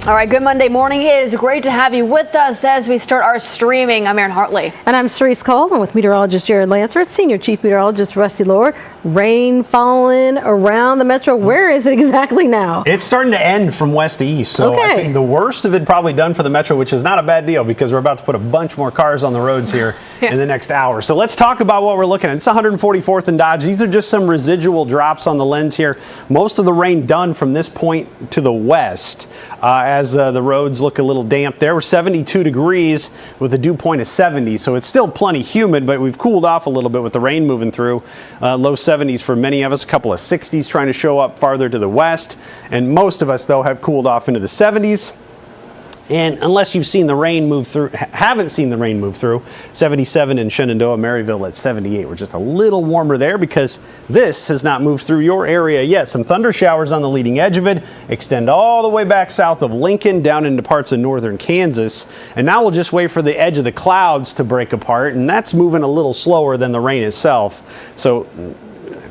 All right, good Monday morning. It is great to have you with us as we start our streaming. I'm Erin Hartley. And I'm Cerise Cole. I'm with meteorologist Jared Lansford, senior chief meteorologist Rusty Lord. Rain falling around the metro. Where is it exactly now? It's starting to end from west to east. So Okay. I think the worst of it probably done for the metro, which is not a bad deal because we're about to put a bunch more cars on the roads here in the next hour. So let's talk about what we're looking at. It's 144th and Dodge. These are just some residual drops on the lens here. Most of the rain done from this point to the west. As the roads look a little damp there. We're 72 degrees with a dew point of 70, so it's still plenty humid, but we've cooled off a little bit with the rain moving through. Low 70s for many of us, a couple of 60s trying to show up farther to the west, and most of us, though, have cooled off into the 70s. And unless you've seen the rain move through, haven't seen the rain move through, 77 in Shenandoah, Maryville at 78. We're just a little warmer there because this has not moved through your area yet. Some thunder showers on the leading edge of it extend all the way back south of Lincoln down into parts of northern Kansas. And now we'll just wait for the edge of the clouds to break apart, and that's moving a little slower than the rain itself. So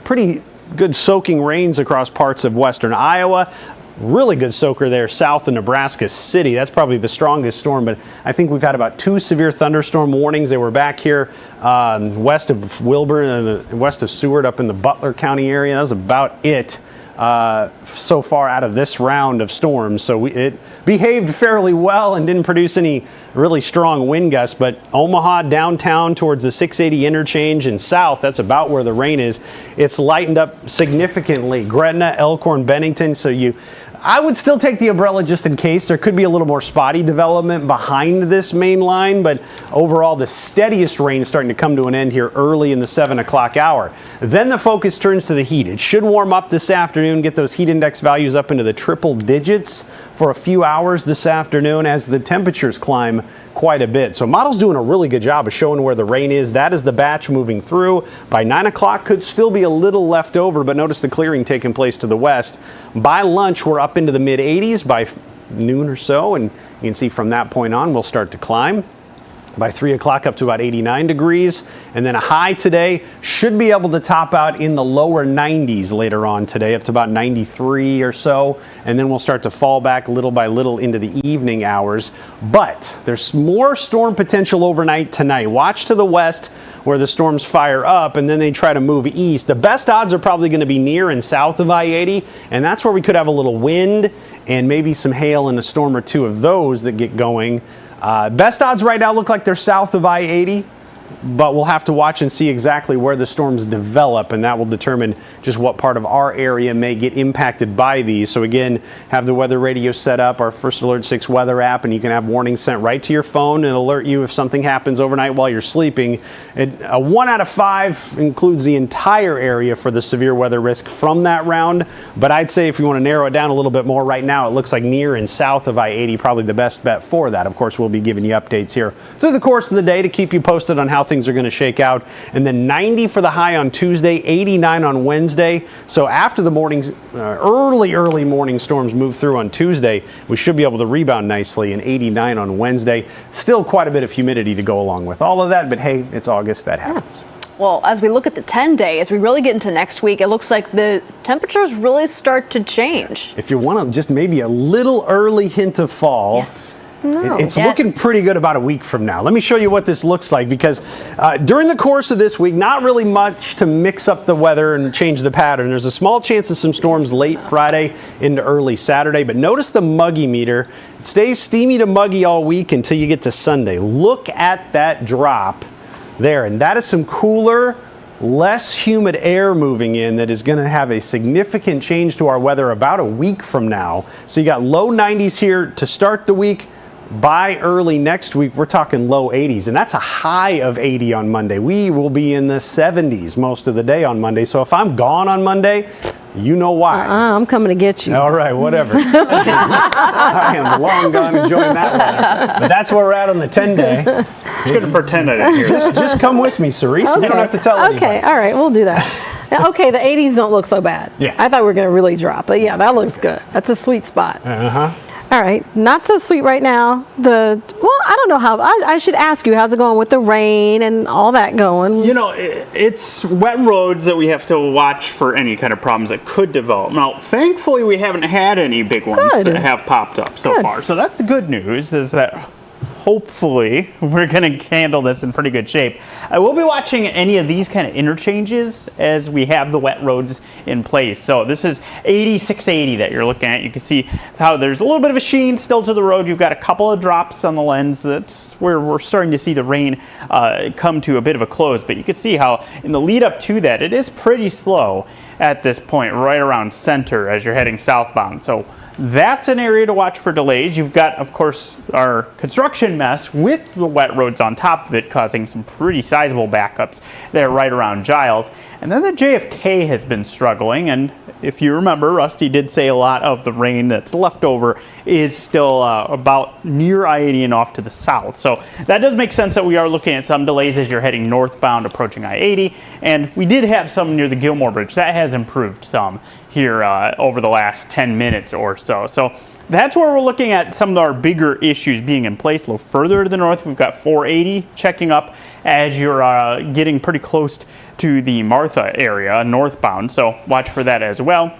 pretty good soaking rains across parts of western Iowa. Really good soaker there south of Nebraska City. That's probably the strongest storm, but I think we've had about 2 severe thunderstorm warnings. They were back here west of Wilburn and west of Seward up in the Butler County area. That was about it so far out of this round of storms. So it behaved fairly well and didn't produce any really strong wind gusts, but Omaha downtown towards the 680 interchange and south, that's about where the rain is. It's lightened up significantly. Gretna, Elkhorn, Bennington, I would still take the umbrella just in case. There could be a little more spotty development behind this main line, but overall the steadiest rain is starting to come to an end here early in the 7 o'clock hour. Then the focus turns to the heat. It should warm up this afternoon, get those heat index values up into the triple digits for a few hours this afternoon as the temperatures climb quite a bit. So model's doing a really good job of showing where the rain is. That is the batch moving through. By 9 o'clock could still be a little left over, but notice the clearing taking place to the west. By lunch, we're up into the mid 80s by noon or so, and you can see from that point on we'll start to climb. By 3 o'clock up to about 89 degrees, and then a high today should be able to top out in the lower 90s later on today, up to about 93 or so, and then we'll start to fall back little by little into the evening hours. But there's more storm potential overnight tonight. Watch to the west where the storms fire up and then they try to move east. The best odds are probably going to be near and south of I-80, and that's where we could have a little wind and maybe some hail and a storm or two of those that get going. Best odds right now look like they're south of I-80, but we'll have to watch and see exactly where the storms develop, and that will determine just what part of our area may get impacted by these. So again, have the weather radio set up, our First Alert 6 weather app, and you can have warnings sent right to your phone and alert you if something happens overnight while you're sleeping. A 1 out of 5 includes the entire area for the severe weather risk from that round, but I'd say if you want to narrow it down a little bit more right now, it looks like near and south of I-80 probably the best bet for that. Of course, we'll be giving you updates here through the course of the day to keep you posted on how things are going to shake out. And then 90 for the high on Tuesday, 89 on Wednesday. So after the morning's early morning storms move through on Tuesday, we should be able to rebound nicely, and 89 on Wednesday. Still quite a bit of humidity to go along with all of that, but hey, it's August, that happens. Well, as we look at the 10-day, as we really get into next week, it looks like the temperatures really start to change. If you want to just maybe a little early hint of fall. Yes. It's looking pretty good about a week from now. Let me show you what this looks like, because during the course of this week, not really much to mix up the weather and change the pattern. There's a small chance of some storms late Friday into early Saturday, but notice the muggy meter. It stays steamy to muggy all week until you get to Sunday. Look at that drop there, and that is some cooler, less humid air moving in that is going to have a significant change to our weather about a week from now. So you got low 90s here to start the week. By early next week, we're talking low 80s, and that's a high of 80 on Monday. We will be in the 70s most of the day on Monday. So if I'm gone on Monday, you know why. I'm coming to get you. All right, whatever. I am long gone enjoying that weather. But that's where we're at on the 10-day. I'm going to pretend I didn't hear that. Just come with me, Cerise. Okay. We don't have to tell anybody. Okay, all right, we'll do that. Okay, the 80s don't look so bad. Yeah. I thought we were going to really drop, but yeah, that looks good. That's a sweet spot. Uh-huh. All right, not so sweet right now. I don't know how. I should ask you, how's it going with the rain and all that going? You know, it's wet roads that we have to watch for any kind of problems that could develop. Now, thankfully, we haven't had any big ones that have popped up so far. So that's the good news, is that hopefully we're going to handle this in pretty good shape. I will be watching any of these kind of interchanges as we have the wet roads in place. So this is 680 that you're looking at. You can see how there's a little bit of a sheen still to the road. You've got a couple of drops on the lens. That's where we're starting to see the rain come to a bit of a close. But you can see how in the lead up to that, it is pretty slow at this point, right around center as you're heading southbound. So that's an area to watch for delays. You've got, of course, our construction mess with the wet roads on top of it, causing some pretty sizable backups there right around Giles. And then the JFK has been struggling, and if you remember, Rusty did say a lot of the rain that's left over is still about near I-80 and off to the south. So that does make sense that we are looking at some delays as you're heading northbound approaching I-80, and we did have some near the Gilmore Bridge. That has improved some here over the last 10 minutes or so. So that's where we're looking at some of our bigger issues being in place. A little further to the north, we've got 480 checking up as you're getting pretty close to the Martha area northbound. So watch for that as well.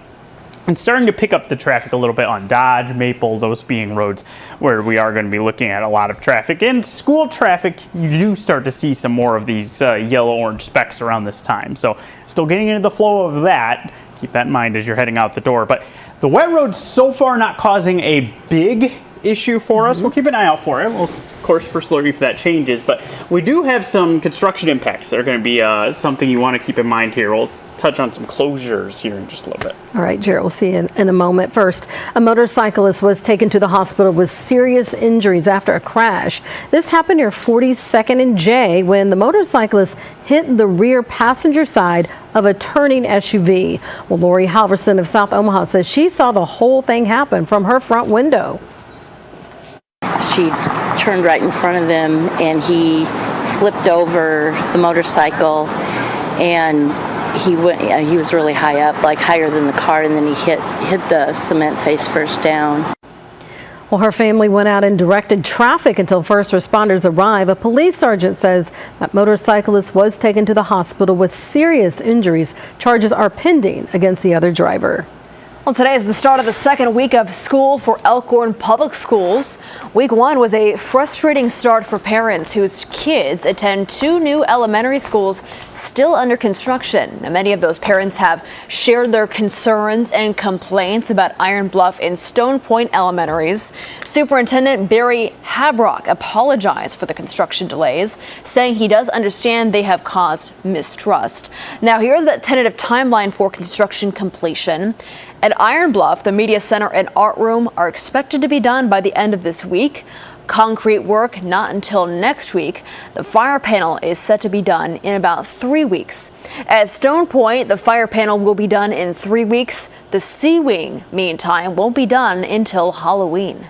And starting to pick up the traffic a little bit on Dodge, Maple, those being roads where we are going to be looking at a lot of traffic. And school traffic, you do start to see some more of these yellow-orange specks around this time. So still getting into the flow of that. Keep that in mind as you're heading out the door. But the wet roads so far not causing a big issue for us. We'll keep an eye out for it. We'll, of course, first look if that changes. But we do have some construction impacts that are going to be something you want to keep in mind here. We'll touch on some closures here in just a little bit. All right, Jared, we'll see you in a moment. First, a motorcyclist was taken to the hospital with serious injuries after a crash. This happened near 42nd and J when the motorcyclist hit the rear passenger side of a turning SUV. Well, Lori Halverson of South Omaha says she saw the whole thing happen from her front window. She turned right in front of him and he flipped over the motorcycle, and he was really high up, like higher than the car, and then he hit the cement face first down. Well, her family went out and directed traffic until first responders arrived. A police sergeant says that motorcyclist was taken to the hospital with serious injuries. Charges are pending against the other driver. Well, today is the start of the second week of school for Elkhorn Public Schools. Week one was a frustrating start for parents whose kids attend two new elementary schools still under construction. Now, many of those parents have shared their concerns and complaints about Iron Bluff and Stone Point Elementaries. Superintendent Barry Habrock apologized for the construction delays, saying he does understand they have caused mistrust. Now, here's the tentative timeline for construction completion. At Iron Bluff, the Media Center and Art Room are expected to be done by the end of this week. Concrete work not until next week. The fire panel is set to be done in about 3 weeks. At Stone Point, the fire panel will be done in 3 weeks. The C-Wing, meantime, won't be done until Halloween.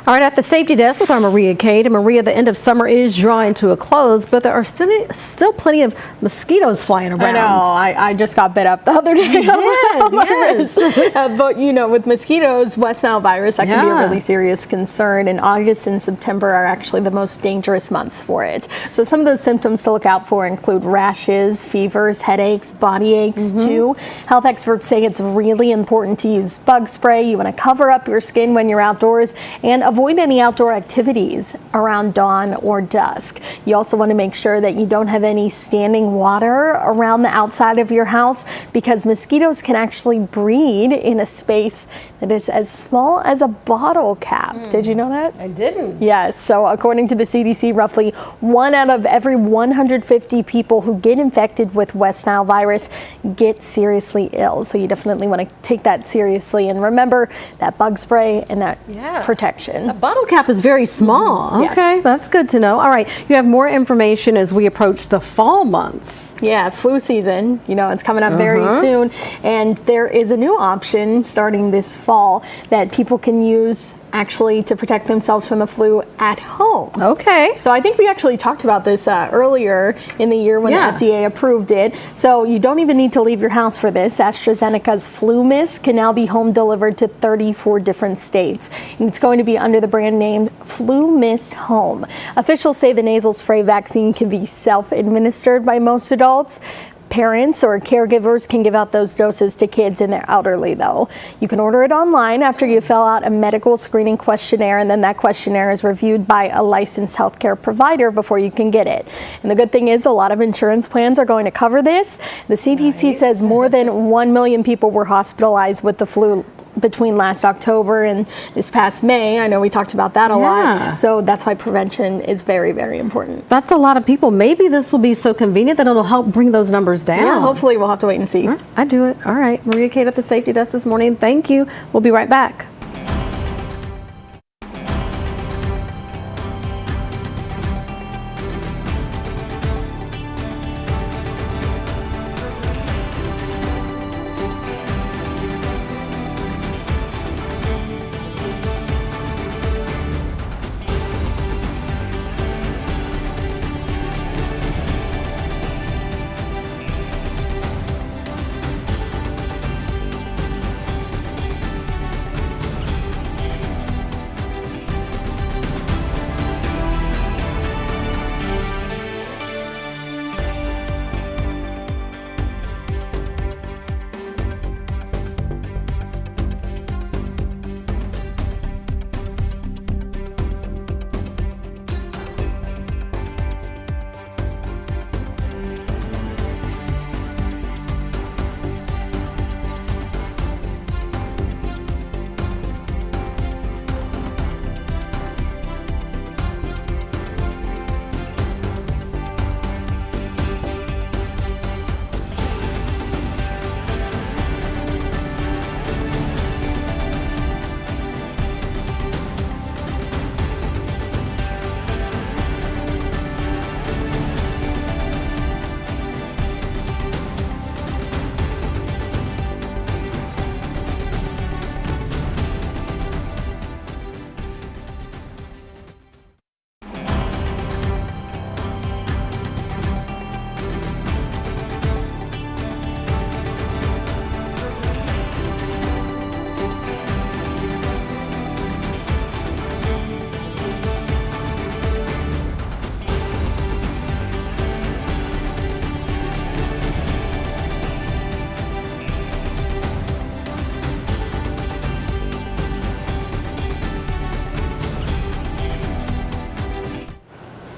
All right, at the safety desk with our Maria Cade. And Maria, the end of summer is drawing to a close, but there are still plenty of mosquitoes flying around. I know. I just got bit up the other day on my wrist. But, you know, with mosquitoes, West Nile virus, that can be a really serious concern. And August and September are actually the most dangerous months for it. So some of those symptoms to look out for include rashes, fevers, headaches, body aches, too. Health experts say it's really important to use bug spray. You want to cover up your skin when you're outdoors and avoid any outdoor activities around dawn or dusk. You also want to make sure that you don't have any standing water around the outside of your house, because mosquitoes can actually breed in a space that is as small as a bottle cap. Did you know that? I didn't. Yes. So according to the CDC, roughly 1 out of every 150 people who get infected with West Nile virus get seriously ill. So you definitely want to take that seriously and remember that bug spray and that protection. The bottle cap is very small. Yes. Okay, that's good to know. All right, you have more information as we approach the fall months. Yeah, flu season, you know, it's coming up very soon. And there is a new option starting this fall that people can use actually to protect themselves from the flu at home. Okay. So I think we actually talked about this earlier in the year when the FDA approved it. So you don't even need to leave your house for this. AstraZeneca's Flu Mist can now be home delivered to 34 different states. And it's going to be under the brand name Flu Mist Home. Officials say the nasal spray vaccine can be self-administered by most adults. Parents or caregivers can give out those doses to kids and their elderly, though. You can order it online after you fill out a medical screening questionnaire, and then that questionnaire is reviewed by a licensed healthcare provider before you can get it. And the good thing is a lot of insurance plans are going to cover this. The CDC says more than 1 million people were hospitalized with the flu between last October and this past May. I know we talked about that a lot. So that's why prevention is very, very important. That's a lot of people. Maybe this will be so convenient that it'll help bring those numbers down. Yeah, hopefully we'll have to wait and see. I do it. All right. Maria Kate at the safety desk this morning. Thank you. We'll be right back.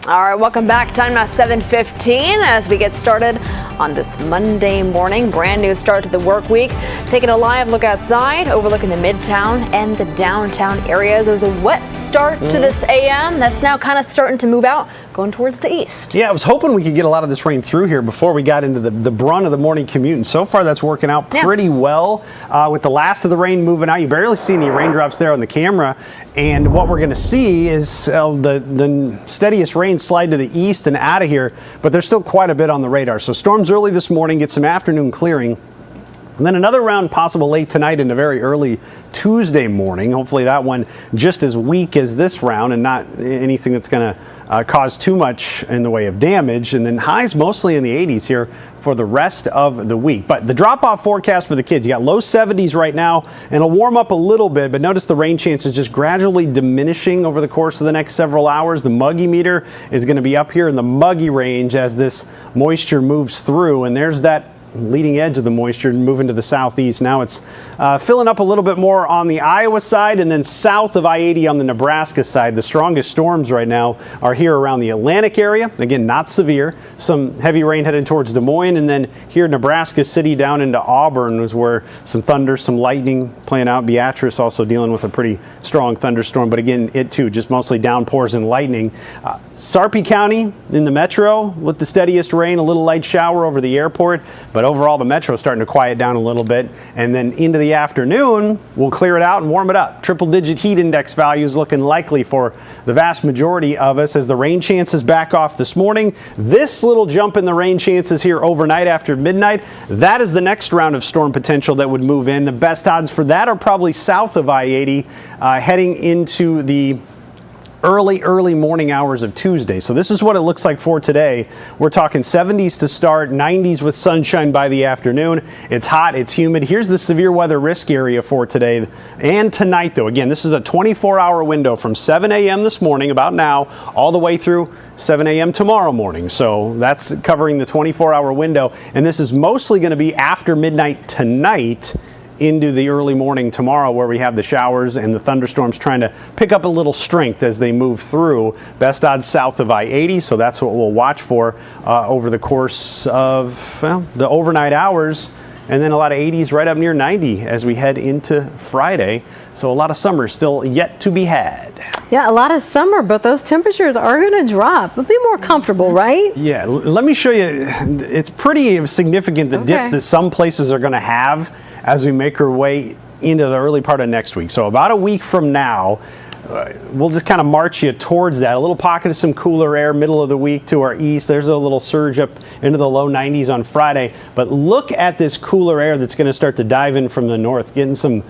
All right, welcome back. Time now 7:15 as we get started on this Monday morning. Brand new start to the work week. Taking a live look outside, overlooking the Midtown and the downtown areas. It was a wet start to this AM. That's now kind of starting to move out, going towards the east. Yeah, I was hoping we could get a lot of this rain through here before we got into the brunt of the morning commute. And so far, that's working out pretty well. With the last of the rain moving out, you barely see any raindrops there on the camera. And what we're going to see is the steadiest rain slide to the east and out of here, but there's still quite a bit on the radar. So storms early this morning, get some afternoon clearing, and then another round possible late tonight into very early Tuesday morning. Hopefully that one just as weak as this round and not anything that's going to cause too much in the way of damage. And then highs mostly in the 80s here for the rest of the week. But the drop-off forecast for the kids, you got low 70s right now, and it'll warm up a little bit, but notice the rain chance is just gradually diminishing over the course of the next several hours. The muggy meter is going to be up here in the muggy range as this moisture moves through, and there's that leading edge of the moisture moving to the southeast. Now it's filling up a little bit more on the Iowa side and then south of I-80 on the Nebraska side. The strongest storms right now are here around the Atlantic area. Again, not severe. Some heavy rain headed towards Des Moines, and then here Nebraska City down into Auburn was where some thunder, some lightning playing out. Beatrice also dealing with a pretty strong thunderstorm, but again, it too just mostly downpours and lightning. Sarpy County in the metro with the steadiest rain, a little light shower over the airport, but But overall, the metro is starting to quiet down a little bit. And then into the afternoon, we'll clear it out and warm it up. Triple-digit heat index values looking likely for the vast majority of us as the rain chances back off this morning. This little jump in the rain chances here overnight after midnight, that is the next round of storm potential that would move in. The best odds for that are probably south of I-80, heading into the early morning hours of Tuesday. So this is what it looks like for today. We're talking 70s to start, 90s with sunshine by the afternoon. It's hot, it's humid. Here's the severe weather risk area for today and tonight, though. Again, this is a 24-hour window from 7 a.m. this morning, about now, all the way through 7 a.m. tomorrow morning. So that's covering the 24-hour window. And this is mostly going to be after midnight tonight into the early morning tomorrow, where we have the showers and the thunderstorms trying to pick up a little strength as they move through. Best odds south of I-80, so that's what we'll watch for over the course of the overnight hours. And then a lot of 80s right up near 90 as we head into Friday. So a lot of summer still yet to be had. Yeah, a lot of summer, but those temperatures are going to drop. It'll be more comfortable, right? Yeah, let me show you. It's pretty significant, the dip that some places are going to have as we make our way into the early part of next week. So about a week from now, we'll just kind of march you towards that. A little pocket of some cooler air, middle of the week to our east. There's a little surge up into the low 90s on Friday. But look at this cooler air that's going to start to dive in from the north, getting some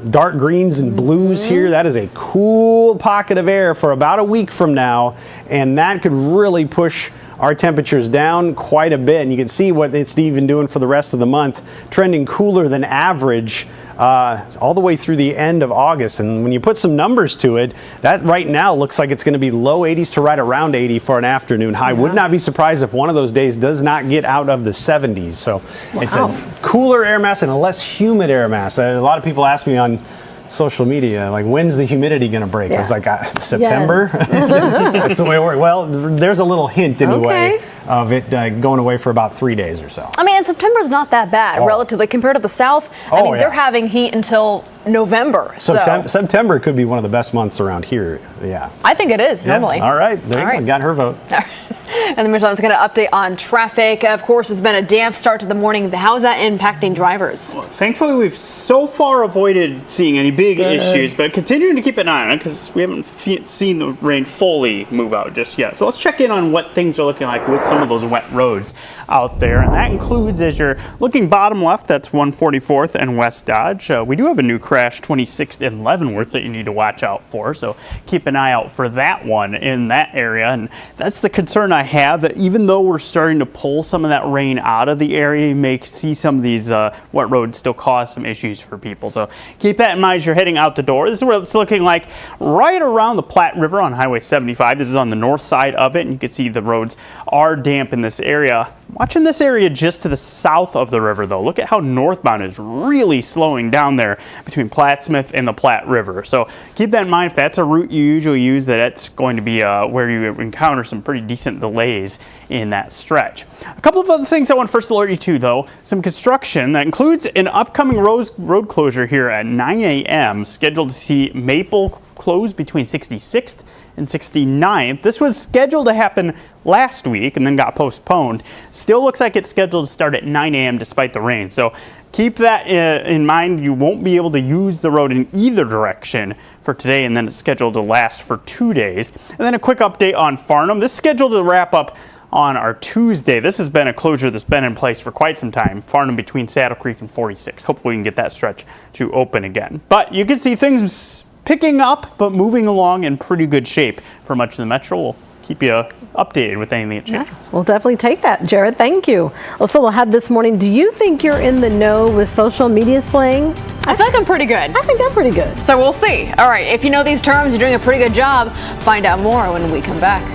dark greens and blues here. That is a cool pocket of air for about a week from now. And that could really push our temperatures down quite a bit, and you can see what it's even doing for the rest of the month, trending cooler than average all the way through the end of August. And when you put some numbers to it, that right now looks like it's going to be low 80s to right around 80 for an afternoon high. Would not be surprised if one of those days does not get out of the 70s. So it's a cooler air mass and a less humid air mass. A lot of people ask me on social media, like, when's the humidity going to break? I was like, September? That's the way it works. Well, there's a little hint anyway of it going away for about 3 days or so. I mean, September's not that bad relatively compared to the South. I mean, they're having heat until November. So September could be one of the best months around here. Yeah, I think it is normally. All right, there you go. Got her vote. And then Michelle's going to update on traffic. Of course, it's been a damp start to the morning. How's that impacting drivers? Well, thankfully, we've so far avoided seeing any big issues, but continuing to keep an eye on it because we haven't seen the rain fully move out just yet. So let's check in on what things are looking like with some of those wet roads out there. And that includes, as you're looking bottom left, that's 144th and West Dodge. We do have a new crash, 26th and Leavenworth, that you need to watch out for. So keep an eye out for that one in that area. And that's the concern I have, that even though we're starting to pull some of that rain out of the area, you may see some of these wet roads still cause some issues for people. So keep that in mind as you're heading out the door. This is what it's looking like right around the Platte River on Highway 75. This is on the north side of it, and you can see the roads are damp in this area. Watching this area just to the south of the river, though. Look at how northbound is really slowing down there between Plattsmouth and the Platte River. So keep that in mind. If that's a route you usually use, that's going to be where you encounter some pretty decent delays in that stretch. A couple of other things I want to first alert you to, though. Some construction that includes an upcoming road closure here at 9 a.m. scheduled to see Maple close between 66th and 69th. This was scheduled to happen last week and then got postponed. Still looks like it's scheduled to start at 9 a.m. despite the rain. So keep that in mind. You won't be able to use the road in either direction for today, and then it's scheduled to last for 2 days. And then a quick update on Farnham. This is scheduled to wrap up on our Tuesday. This has been a closure that's been in place for quite some time. Farnham between Saddle Creek and 46. Hopefully we can get that stretch to open again. But you can see things picking up, but moving along in pretty good shape for much of the metro. We'll keep you updated with anything that changes. Yeah, we'll definitely take that, Jared. Thank you. Also, we'll have this morning, do you think you're in the know with social media slang? I feel like I'm pretty good. I think I'm pretty good. So we'll see. All right, if you know these terms, you're doing a pretty good job. Find out more when we come back.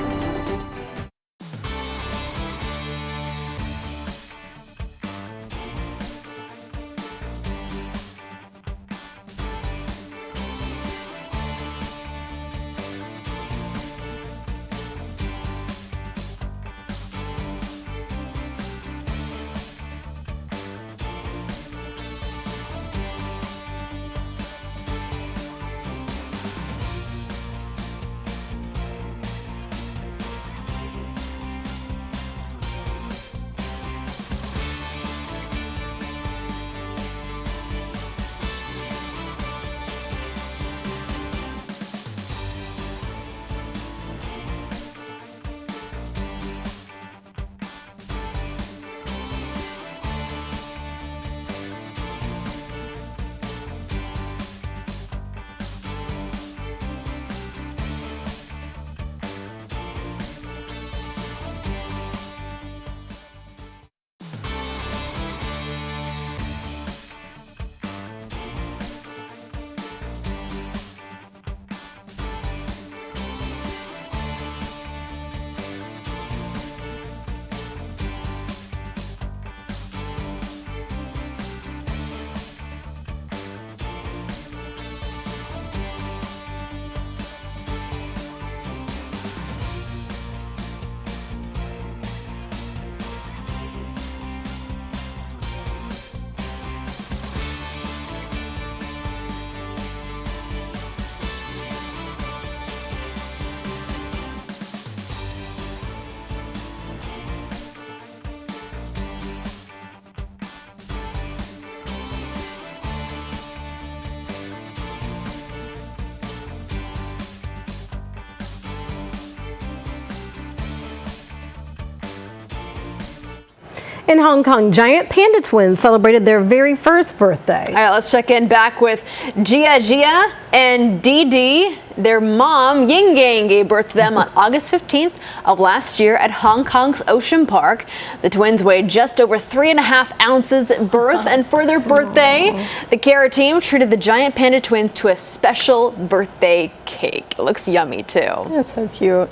In Hong Kong, giant panda twins celebrated their very first birthday. All right, let's check in back with Gia and Dee. Their mom, Ying Yang, gave birth to them on August 15th of last year at Hong Kong's Ocean Park. The twins weighed just over 3.5 ounces at birth, and for their birthday, the care team treated the giant panda twins to a special birthday cake. It looks yummy, too. That's so cute.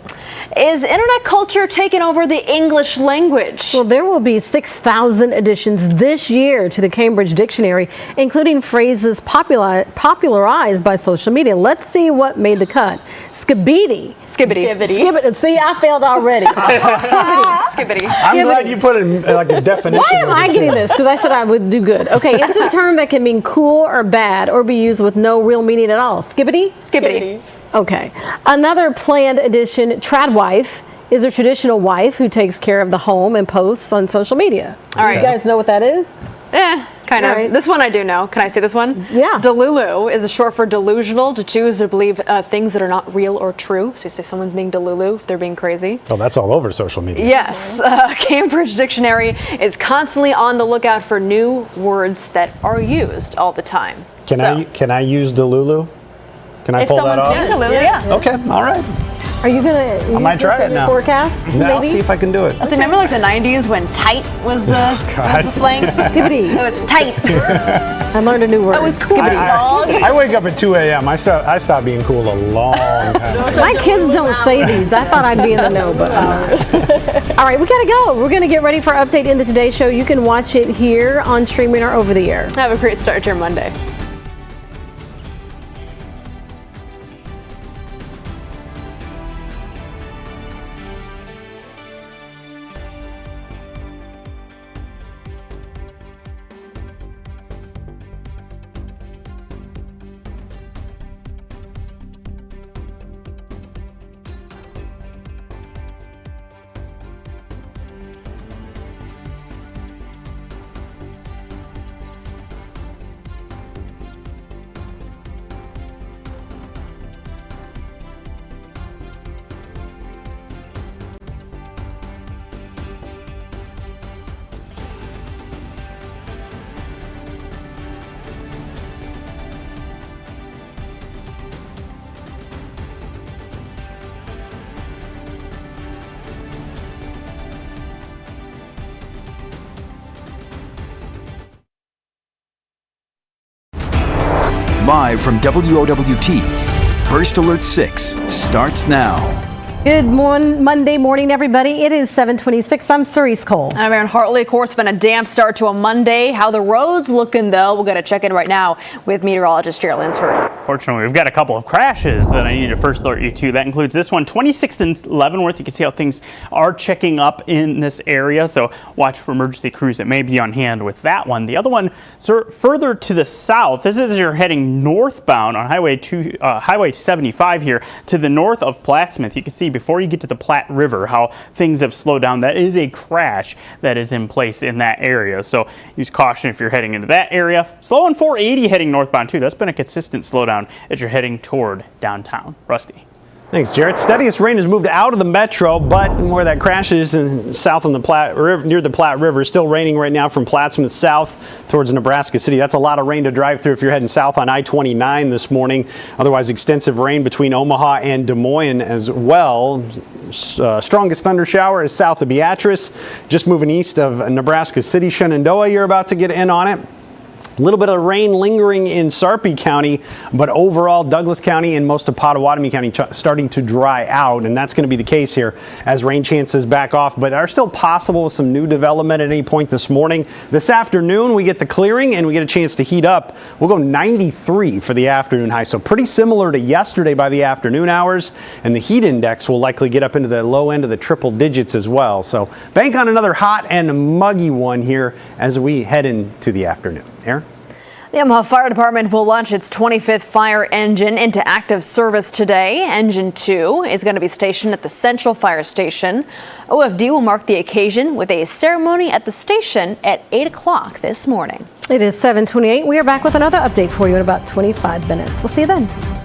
Is internet culture taking over the English language? Well, there will be 6,000 additions this year to the Cambridge Dictionary, including phrases popularized by social media. Let's see what made the cut. Skibbity. Skibbity. See, I failed already. Skibbity. I'm glad you put in like a definition. Why am I getting this? Because I said I would do good. Okay, it's a term that can mean cool or bad or be used with no real meaning at all. Skibbity. Okay. Another planned addition, tradwife, is a traditional wife who takes care of the home and posts on social media. All right. You guys know what that is? Kind of. Right. This one I do know. Can I say this one? Yeah. Delulu is a short for delusional, to choose or believe things that are not real or true. So you say someone's being delulu if they're being crazy. Oh, that's all over social media. Yes. Cambridge Dictionary is constantly on the lookout for new words that are used all the time. Can I use delulu? Can I If pull that someone's off? being delulu, yeah. Okay, all right. Are you going to might try it now. forecast? Now I'll Maybe? see if I can do it. So remember like the 90s when tight was the slang? Skibbity. It was tight. I learned a new word. That was cool. I wake up at 2 a.m. I stopped being cool a long time ago. My kids don't say these. I thought I'd be in the know, but all right, we gotta go. We're gonna get ready for Update in the Today Show. You can watch it here on streaming or over the air. Have a great start to your Monday. Live from WOWT, First Alert 6 starts now. Good Monday morning, everybody. It is 7:26. I'm Cerise Cole. I'm Erin Hartley. Of course, it's been a damp start to a Monday. How the roads looking, though? We're going to check in right now with meteorologist Gerald Lansford. Fortunately, we've got a couple of crashes that I need to first alert you to. That includes this one, 26th and Leavenworth. You can see how things are checking up in this area, so watch for emergency crews that may be on hand with that one. The other one, further to the south, this is as you're heading northbound on Highway 75 here to the north of Plattsmouth. You can see before you get to the Platte River how things have slowed down. That is a crash that is in place in that area, so use caution if you're heading into that area. Slow on 480 heading northbound too. That's been a consistent slowdown as you're heading toward downtown. Rusty. Thanks, Jarrett. Steadiest rain has moved out of the metro, but where that crash is in south on the Platte River, near the Platte River, still raining right now from Plattsmouth south towards Nebraska City. That's a lot of rain to drive through if you're heading south on I-29 this morning. Otherwise, extensive rain between Omaha and Des Moines as well. Strongest thunder shower is south of Beatrice, just moving east of Nebraska City. Shenandoah, you're about to get in on it. A little bit of rain lingering in Sarpy County, but overall Douglas County and most of Pottawatomie County starting to dry out, and that's going to be the case here as rain chances back off, but are still possible with some new development at any point this morning. This afternoon we get the clearing and we get a chance to heat up. We'll go 93 for the afternoon high, so pretty similar to yesterday by the afternoon hours, and the heat index will likely get up into the low end of the triple digits as well. So bank on another hot and muggy one here as we head into the afternoon. Aaron? The Omaha Fire Department will launch its 25th fire engine into active service today. Engine 2 is going to be stationed at the Central Fire Station. OFD will mark the occasion with a ceremony at the station at 8 o'clock this morning. It is 7:28. We are back with another update for you in about 25 minutes. We'll see you then.